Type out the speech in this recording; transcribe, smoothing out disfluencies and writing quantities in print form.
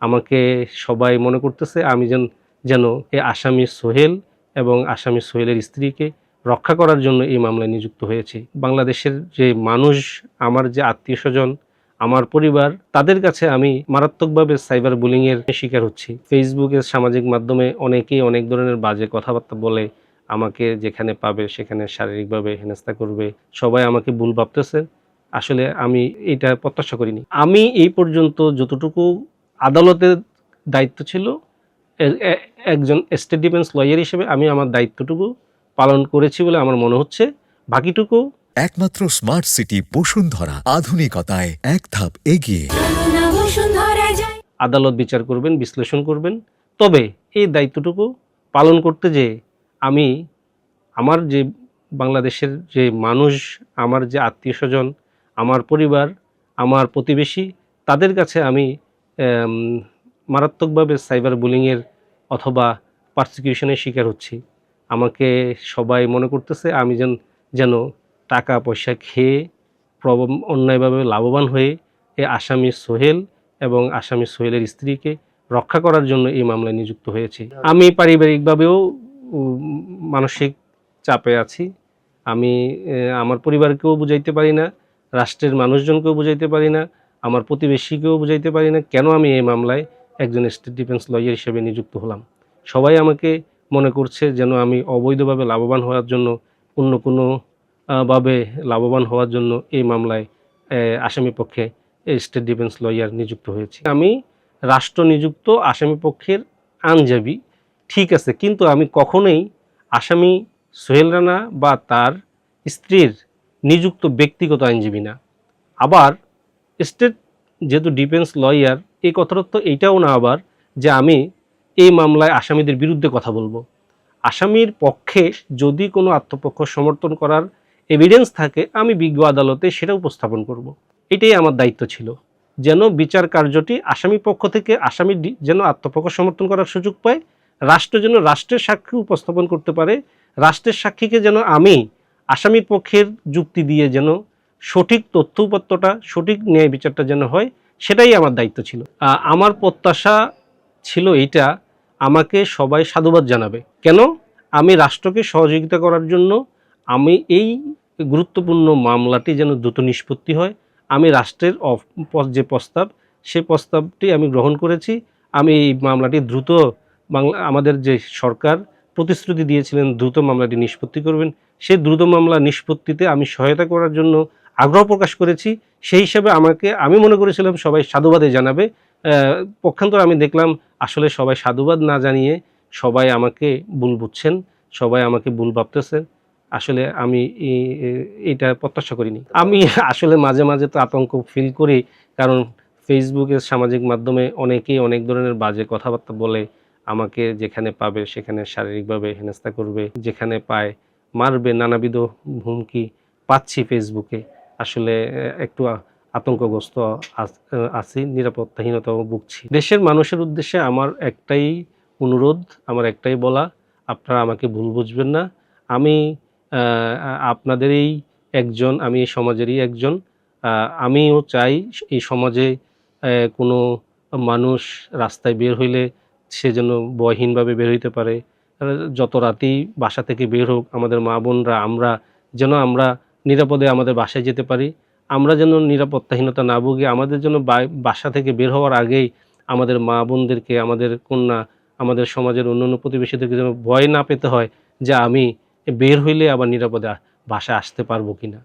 আমাকে সবাই মনে করতেছে আমি যেন এই আসামি সোহেল এবং আসামি সোহেলের স্ত্রীকে রক্ষা করার জন্য এই মামলায় নিযুক্ত হয়েছি। বাংলাদেশের যে মানুষ, আমার যে আত্মীয়স্বজন, আমার পরিবার, তাদের কাছে আমি মারাত্মকভাবে সাইবার বুলিংয়ের শিকার হচ্ছি। ফেসবুকের সামাজিক মাধ্যমে অনেকেই অনেক ধরনের বাজে কথাবার্তা বলে আমাকে যেখানে পাবে সেখানে শারীরিকভাবে হেনস্থা করবে। সবাই আমাকে ভুল ভাবতেছে। আসলে আমি এটা প্রত্যাশা করিনি। আমি এই পর্যন্ত যতটুকু আদালতের দায়িত্ব ছিল, একজন স্টেট ডিফেন্স লয়ার হিসেবে আমি আমার দায়িত্বটুকু পালন করেছি বলে আমার মনে হচ্ছে। বাকিটুকু একমাত্র স্মার্ট সিটি বসুন্ধরা, আধুনিকতায় এক ধাপ এগিয়ে। আদালত বিচার করবেন, বিশ্লেষণ করবেন। তবে এই দায়িত্বটুকু পালন করতে যেয়ে আমি আমার যে বাংলাদেশের যে মানুষ, আমার যে আত্মীয়স্বজন, আমার পরিবার, আমার প্রতিবেশী, তাদের কাছে আমি মারাত্মকভাবে সাইবার বুলিংয়ের অথবা পারসিকিউশনের শিকার হচ্ছি। আমাকে সবাই মনে করতেছে আমি যেন টাকা পয়সা খেয়ে অন্যায়ভাবে লাভবান হয়ে এই আসামি সোহেল এবং আসামি সোহেলের স্ত্রীকে রক্ষা করার জন্য এই মামলায় নিযুক্ত হয়েছি। আমি পারিবারিকভাবেও মানসিক চাপে আছি। আমি আমার পরিবারকেও বুঝাইতে পারি না, রাষ্ট্রের মানুষজনকেও বুঝাইতে পারি না, আমার প্রতিবেশীকেও বুঝাইতে পারি না কেন আমি এই মামলায় একজন স্টেট ডিফেন্স লয়ার হিসেবে নিযুক্ত হলাম। সবাই আমাকে মনে করছে যেন আমি অবৈধভাবে লাভবান হওয়ার জন্য, অন্য কোনো ভাবে লাভবান হওয়ার জন্য এই মামলায় আসামি পক্ষে স্টেট ডিফেন্স লয়ার নিযুক্ত হয়েছি। আমি রাষ্ট্র নিযুক্ত আসামি পক্ষের আইনজীবী, ঠিক আছে, কিন্তু আমি কখনোই আসামি সোহেল রানা বা তার স্ত্রীর নিযুক্ত ব্যক্তিগত আইনজীবী না। আবার স্টেট যেহেতু ডিফেন্স লয়ার, এই কথাটা তো এইটাও না আবার যে আমি এই মামলায় আসামিদের বিরুদ্ধে কথা বলবো। আসামির পক্ষে যদি কোনো আত্মপক্ষ সমর্থন করার এভিডেন্স থাকে, আমি বিজ্ঞ আদালতে সেটা উপস্থাপন করব। এটাই আমার দায়িত্ব ছিল, যেন বিচার কার্যটি আসামি পক্ষ থেকে আসামি যেন আত্মপক্ষ সমর্থন করার সুযোগ পায়, রাষ্ট্র যেন রাষ্ট্রের সাক্ষী উপস্থাপন করতে পারে, রাষ্ট্রের সাক্ষীকে যেন আমি আসামির পক্ষের যুক্তি দিয়ে যেন সঠিক তথ্য উপাত্তটা, সঠিক ন্যায় বিচারটা যেন হয়, সেটাই আমার দায়িত্ব ছিল। আমার প্রত্যাশা ছিল এইটা, আমাকে সবাই সাধুবাদ জানাবে। কেন? আমি রাষ্ট্রকে সহযোগিতা করার জন্য আমি এই গুরুত্বপূর্ণ মামলাটি যেন দ্রুত নিষ্পত্তি হয়, আমি রাষ্ট্রের যে প্রস্তাব, সেই প্রস্তাবটি আমি গ্রহণ করেছি। আমি এই মামলাটি দ্রুত, আমাদের যে সরকার প্রতিশ্রুতি দিয়েছিলেন দ্রুত মামলাটি নিষ্পত্তি করবেন, সেই দ্রুত মামলা নিষ্পত্তিতে আমি সহায়তা করার জন্য আগ্রহ প্রকাশ করেছি। সেই হিসাবে আমি মনে করেছিলাম সবাই সাধুবাদে জানাবে। পক্ষান্তর আমি দেখলাম আসলে সবাই সাধুবাদ না জানিয়ে সবাই আমাকে ভুল বুঝছেন, সবাই আমাকে ভুল ভাবতেছেন। আসলে আমি এটা প্রত্যাশা করিনি। আমি আসলে মাঝে মাঝে তো আতঙ্ক ফিল করি, কারণ ফেসবুকের সামাজিক মাধ্যমে অনেকেই অনেক ধরনের বাজে কথাবার্তা বলে আমাকে যেখানে পাবে সেখানে শারীরিকভাবে হেনস্থা করবে, যেখানে পায় মারবে, নানাবিধ হুমকি পাচ্ছি ফেসবুকে। আসলে একটু আতঙ্কগ্রস্ত আছি, নিরাপত্তাহীনতাও ভুগছি। দেশের মানুষের উদ্দেশ্যে আমার একটাই অনুরোধ, আমার একটাই বলা, আপনারা আমাকে ভুল বুঝবেন না। আমি আপনাদেরই একজন, আমি এই সমাজেরই একজন। আমিও চাই এই সমাজে কোনো মানুষ রাস্তায় বের হইলে সে যেন ভয়হীনভাবে বের হইতে পারে। যত রাতেই বাসা থেকে বের হোক, আমাদের মা বোনরা, আমরা নিরাপদে আমাদের বাসায় যেতে পারি। আমরা যেন নিরাপত্তাহীনতা না ভুগি। আমাদের জন্য বাসা থেকে বের হওয়ার আগেই আমাদের মা বোনদেরকে, আমাদের কন্যা, আমাদের সমাজের অন্যান্য প্রতিবেশীদেরকে যেন ভয় না পেতে হয় যে আমি বের হইলে আবার নিরাপদে বাসায় আসতে পারবো কিনা।